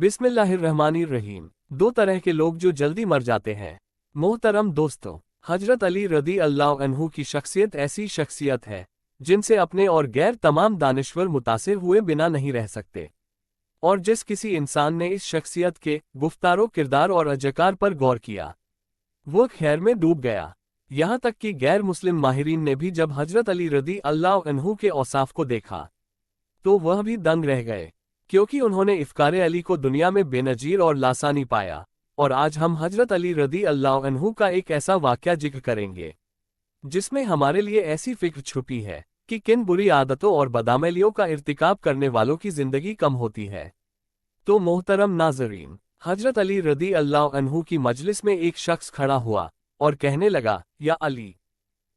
बिस्मिल्लाहिर्रहमानिर्रहीम। दो तरह के लोग जो जल्दी मर जाते हैं। मोहतरम दोस्तों, हजरत अली रदी अल्लाह अन्हु की शख्सियत ऐसी शख्सियत है जिनसे अपने और गैर तमाम दानिश्वर मुतासिर हुए बिना नहीं रह सकते, और जिस किसी इंसान ने इस शख्सियत के गुफ्तारो किरदार और अजकार पर गौर किया वो खैर में डूब गया। यहाँ तक कि गैर मुस्लिम माहिरीन ने भी जब हजरत अली रदी अल्लाह अन्हु के औसाफ को देखा तो वह भी दंग रह गए, क्योंकि उन्होंने इफ्कारे अली को दुनिया में बेनजीर और लासानी पाया। और आज हम हजरत अली रदी अल्लाह अन्हु का एक ऐसा वाक़या जिक्र करेंगे जिसमें हमारे लिए ऐसी फिक्र छुपी है कि किन बुरी आदतों और बदअमलियों का इर्तिकाब करने वालों की जिंदगी कम होती है। तो मोहतरम नाज़रीन, हजरत अली रदी अल्लाह अन्हु की मजलिस में एक शख्स खड़ा हुआ और कहने लगा, या अली,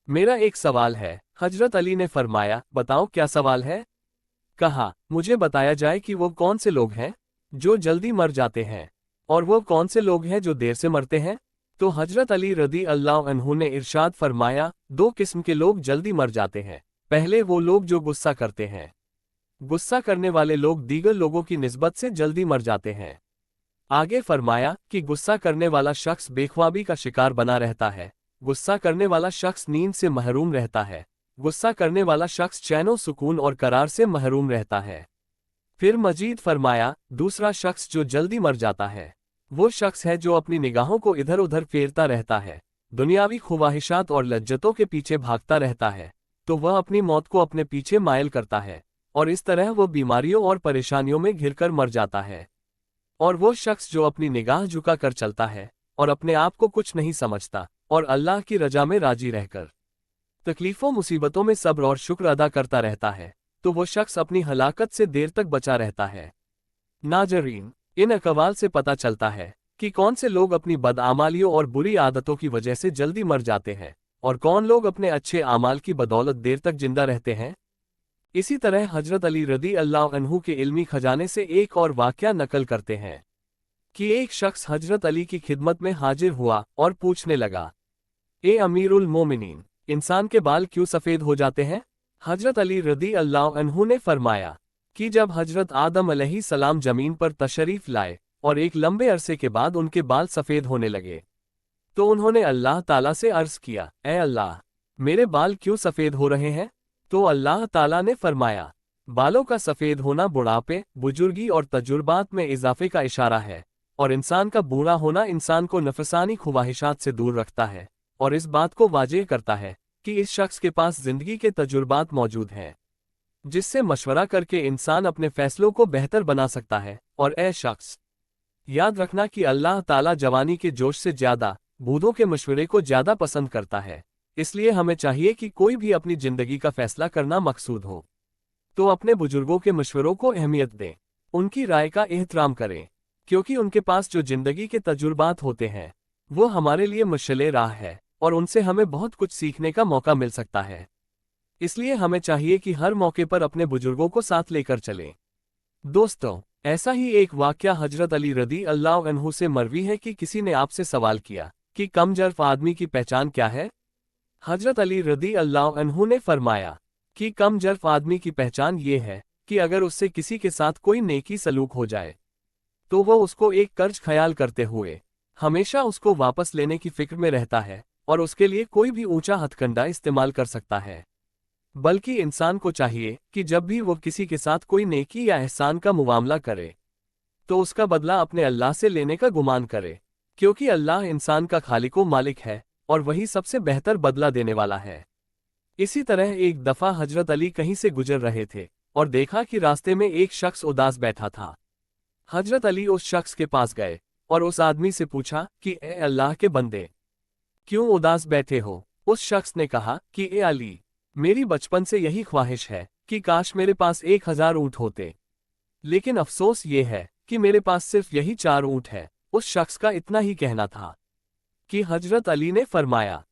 मेरा एक सवाल है। हजरत अली ने फरमाया, बताओ क्या सवाल है। कहा, मुझे बताया जाए कि वो कौन से लोग हैं जो जल्दी मर जाते हैं और वो कौन से लोग हैं जो देर से मरते हैं। तो हजरत अली रदी अल्लाह अन्हु ने इरशाद फरमाया, दो किस्म के लोग जल्दी मर जाते हैं। पहले वो लोग जो गुस्सा करते हैं। गुस्सा करने वाले लोग दीगर लोगों की निस्बत से जल्दी मर जाते हैं। आगे फरमाया कि गुस्सा करने वाला शख्स बेख्वाबी का शिकार बना रहता है, गुस्सा करने वाला शख्स नींद से महरूम रहता है, गुस्सा करने वाला शख्स चैनो सुकून और करार से महरूम रहता है। फिर मजीद फरमाया, दूसरा शख्स जो जल्दी मर जाता है वो शख्स है जो अपनी निगाहों को इधर उधर फेरता रहता है, दुनियावी ख्वाहिशात और लज्जतों के पीछे भागता रहता है, तो वह अपनी मौत को अपने पीछे मायल करता है और इस तरह वो बीमारियों और परेशानियों में घिरकर मर जाता है। और वो शख्स जो अपनी निगाह झुका कर चलता है और अपने आप को कुछ नहीं समझता और अल्लाह की रजा में राजी रहकर तकलीफों मुसीबतों में सब्र और शुक्र अदा करता रहता है, तो वो शख्स अपनी हलाकत से देर तक बचा रहता है। नाज़रीन, इन अक़वाल से पता चलता है कि कौन से लोग अपनी बदआमालियों और बुरी आदतों की वजह से जल्दी मर जाते हैं और कौन लोग अपने अच्छे आमाल की बदौलत देर तक जिंदा रहते हैं। इसी तरह हजरत अली रदी अल्लाह अन्हु के इल्मी खजाने से एक और वाक़या नकल करते हैं कि एक शख्स हजरत अली की खिदमत में हाजिर हुआ और पूछने लगा, ए अमीरुल मोमिनीन, इंसान के बाल क्यों सफ़ेद हो जाते हैं। हजरत अली रदी अल्लाह अन्हु ने फरमाया कि जब हजरत आदम अलैहिस्सलाम जमीन पर तशरीफ लाए और एक लंबे अरसे के बाद उनके बाल सफ़ेद होने लगे तो उन्होंने अल्लाह ताला से अर्ज़ किया, ए अल्लाह, मेरे बाल क्यों सफ़ेद हो रहे हैं। तो अल्लाह ताला ने फरमाया, बालों का सफ़ेद होना बुढ़ापे, बुजुर्गी और तजुर्बात में इजाफे का इशारा है, और इंसान का बूढ़ा होना इंसान को नफसानी ख्वाहिशात से दूर रखता है और इस बात को वाज़ेह करता है कि इस शख्स के पास जिंदगी के तजुर्बात मौजूद हैं जिससे मशवरा करके इंसान अपने फैसलों को बेहतर बना सकता है। और ए शख्स, याद रखना कि अल्लाह ताला जवानी के जोश से ज्यादा बूढ़ों के मशवरे को ज्यादा पसंद करता है, इसलिए हमें चाहिए कि कोई भी अपनी जिंदगी का फैसला करना मकसूद हो तो अपने बुजुर्गों के मशवरों को अहमियत दें, उनकी राय का एहतराम करें, क्योंकि उनके पास जो जिंदगी के तजुर्बात होते हैं वो हमारे लिए मशअले राह है और उनसे हमें बहुत कुछ सीखने का मौका मिल सकता है। इसलिए हमें चाहिए कि हर मौके पर अपने बुजुर्गों को साथ लेकर चलें। दोस्तों, ऐसा ही एक वाक़या हजरत अली रदी अल्लाह अन्हु से मरवी है कि किसी ने आपसे सवाल किया कि कमजर्फ आदमी की पहचान क्या है। हजरत अली रदी अल्लाह अन्हु ने फरमाया कि कमजर्फ आदमी की पहचान ये है कि अगर उससे किसी के साथ कोई नेकी सलूक हो जाए तो वो उसको एक कर्ज ख्याल करते हुए हमेशा उसको वापस लेने की फिक्र में रहता है और उसके लिए कोई भी ऊंचा हथकंडा इस्तेमाल कर सकता है। बल्कि इंसान को चाहिए कि जब भी वो किसी के साथ कोई नेकी या एहसान का मुआमला करे तो उसका बदला अपने अल्लाह से लेने का गुमान करे, क्योंकि अल्लाह इंसान का खालिको मालिक है और वही सबसे बेहतर बदला देने वाला है। इसी तरह एक दफ़ा हजरत अली कहीं से गुजर रहे थे और देखा कि रास्ते में एक शख्स उदास बैठा था। हजरत अली उस शख्स के पास गए और उस आदमी से पूछा कि ए अल्लाह के बंदे, क्यों उदास बैठे हो। उस शख्स ने कहा कि ए अली, मेरी बचपन से यही ख्वाहिश है कि काश मेरे पास 1000 ऊँट होते, लेकिन अफसोस ये है कि मेरे पास सिर्फ यही 4 ऊँट है। उस शख्स का इतना ही कहना था कि हजरत अली ने फरमाया,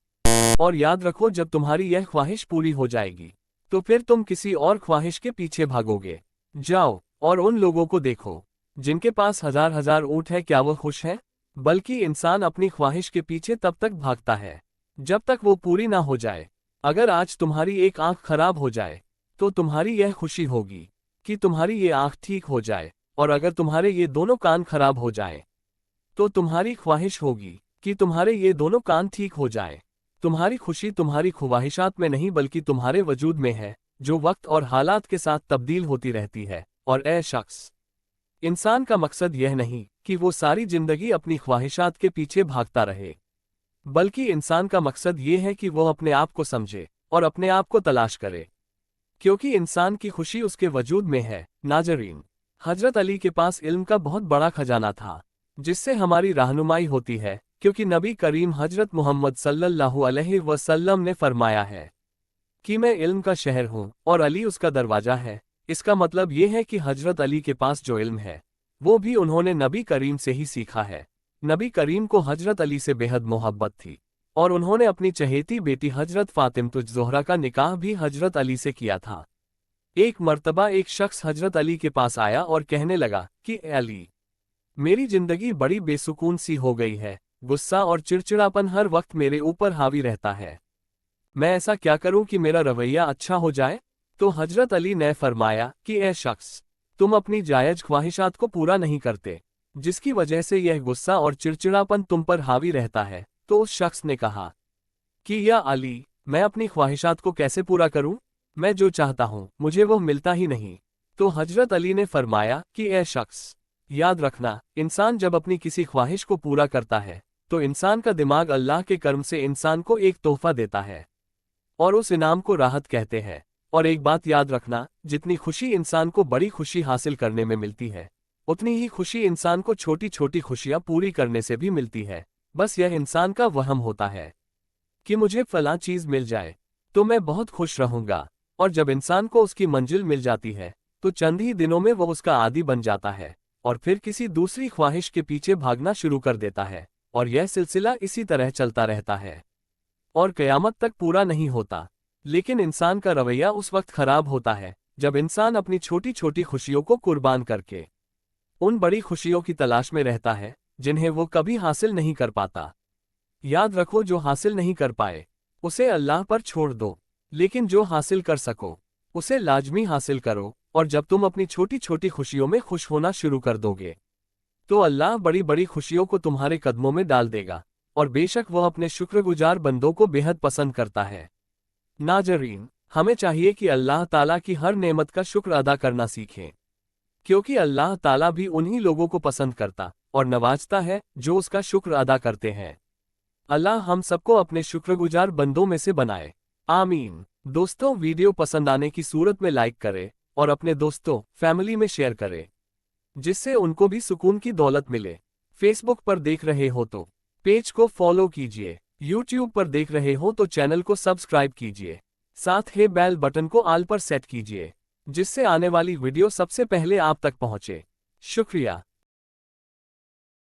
और याद रखो, जब तुम्हारी यह ख्वाहिश पूरी हो जाएगी तो फिर तुम किसी और ख्वाहिश के पीछे भागोगे। जाओ और उन लोगों को देखो जिनके पास 1000 ऊँट है, क्या वो खुश हैं। बल्कि इंसान अपनी ख्वाहिश के पीछे तब तक भागता है जब तक वो पूरी ना हो जाए। अगर आज तुम्हारी एक आंख खराब हो जाए तो तुम्हारी यह खुशी होगी कि तुम्हारी ये आंख ठीक हो जाए और अगर तुम्हारे ये दोनों कान खराब हो जाएं, तो तुम्हारी ख्वाहिश होगी कि तुम्हारे ये दोनों कान ठीक हो जाएं। तुम्हारी खुशी तुम्हारी ख्वाहिशात में नहीं बल्कि तुम्हारे वजूद में है, जो वक्त और हालात के साथ तब्दील होती रहती है। और ए शख्स, इंसान का मकसद यह नहीं कि वो सारी जिंदगी अपनी ख्वाहिशात के पीछे भागता रहे, बल्कि इंसान का मकसद ये है कि वो अपने आप को समझे और अपने आप को तलाश करे, क्योंकि इंसान की खुशी उसके वजूद में है। नाज़रीन, हजरत अली के पास इल्म का बहुत बड़ा खजाना था, जिससे हमारी रहनुमाई होती है, क्योंकि नबी करीम हजरत मोहम्मद सल्लल्लाहु अलैहि वसल्लम ने फरमाया है कि मैं इल्म का शहर हूँ और अली उसका दरवाजा है। इसका मतलब ये है कि हजरत अली के पास जो इल्म है वो भी उन्होंने नबी करीम से ही सीखा है। नबी करीम को हजरत अली से बेहद मोहब्बत थी और उन्होंने अपनी चहेती बेटी हजरत फातिमा ज़ोहरा का निकाह भी हजरत अली से किया था। एक मर्तबा एक शख्स हजरत अली के पास आया और कहने लगा कि ए अली, मेरी जिंदगी बड़ी बेसुकून सी हो गई है, गुस्सा और चिड़चिड़ापन हर वक्त मेरे ऊपर हावी रहता है। मैं ऐसा क्या करूं कि मेरा रवैया अच्छा हो जाए? तो हजरत अली ने फरमाया कि ए शख्स, तुम अपनी जायज ख्वाहिशात को पूरा नहीं करते, जिसकी वजह से यह गुस्सा और चिड़चिड़ापन तुम पर हावी रहता है। तो उस शख्स ने कहा कि या अली, मैं अपनी ख्वाहिशात को कैसे पूरा करूं? मैं जो चाहता हूं मुझे वो मिलता ही नहीं। तो हजरत अली ने फरमाया कि ए शख्स, याद रखना, इंसान जब अपनी किसी ख्वाहिश को पूरा करता है तो इंसान का दिमाग अल्लाह के कर्म से इंसान को एक तोहफा देता है और उस इनाम को राहत कहते हैं। और एक बात याद रखना, जितनी खुशी इंसान को बड़ी खुशी हासिल करने में मिलती है, उतनी ही खुशी इंसान को छोटी छोटी खुशियां पूरी करने से भी मिलती है। बस यह इंसान का वहम होता है कि मुझे फलां चीज मिल जाए तो मैं बहुत खुश रहूंगा, और जब इंसान को उसकी मंजिल मिल जाती है तो चंद ही दिनों में वो उसका आदी बन जाता है और फिर किसी दूसरी ख्वाहिश के पीछे भागना शुरू कर देता है, और यह सिलसिला इसी तरह चलता रहता है और क़यामत तक पूरा नहीं होता। लेकिन इंसान का रवैया उस वक्त खराब होता है जब इंसान अपनी छोटी छोटी खुशियों को कुर्बान करके उन बड़ी खुशियों की तलाश में रहता है जिन्हें वो कभी हासिल नहीं कर पाता। याद रखो, जो हासिल नहीं कर पाए उसे अल्लाह पर छोड़ दो, लेकिन जो हासिल कर सको उसे लाजमी हासिल करो। और जब तुम अपनी छोटी छोटी खुशियों में खुश होना शुरू कर दोगे तो अल्लाह बड़ी बड़ी खुशियों को तुम्हारे कदमों में डाल देगा, और बेशक वह अपने शुक्रगुजार बंदों को बेहद पसंद करता है। नाज़रीन, हमें चाहिए कि अल्लाह ताला की हर नेमत का शुक्र अदा करना सीखें, क्योंकि अल्लाह ताला भी उन्हीं लोगों को पसंद करता और नवाजता है जो उसका शुक्र अदा करते हैं। अल्लाह हम सबको अपने शुक्रगुजार बंदों में से बनाए, आमीन। दोस्तों, वीडियो पसंद आने की सूरत में लाइक करें और अपने दोस्तों फैमिली में शेयर करें, जिससे उनको भी सुकून की दौलत मिले। फेसबुक पर देख रहे हो तो पेज को फॉलो कीजिए, यूट्यूब पर देख रहे हो तो चैनल को सब्सक्राइब कीजिए, साथ ही बेल बटन को ऑल पर सेट कीजिए, जिससे आने वाली वीडियो सबसे पहले आप तक पहुंचे। शुक्रिया।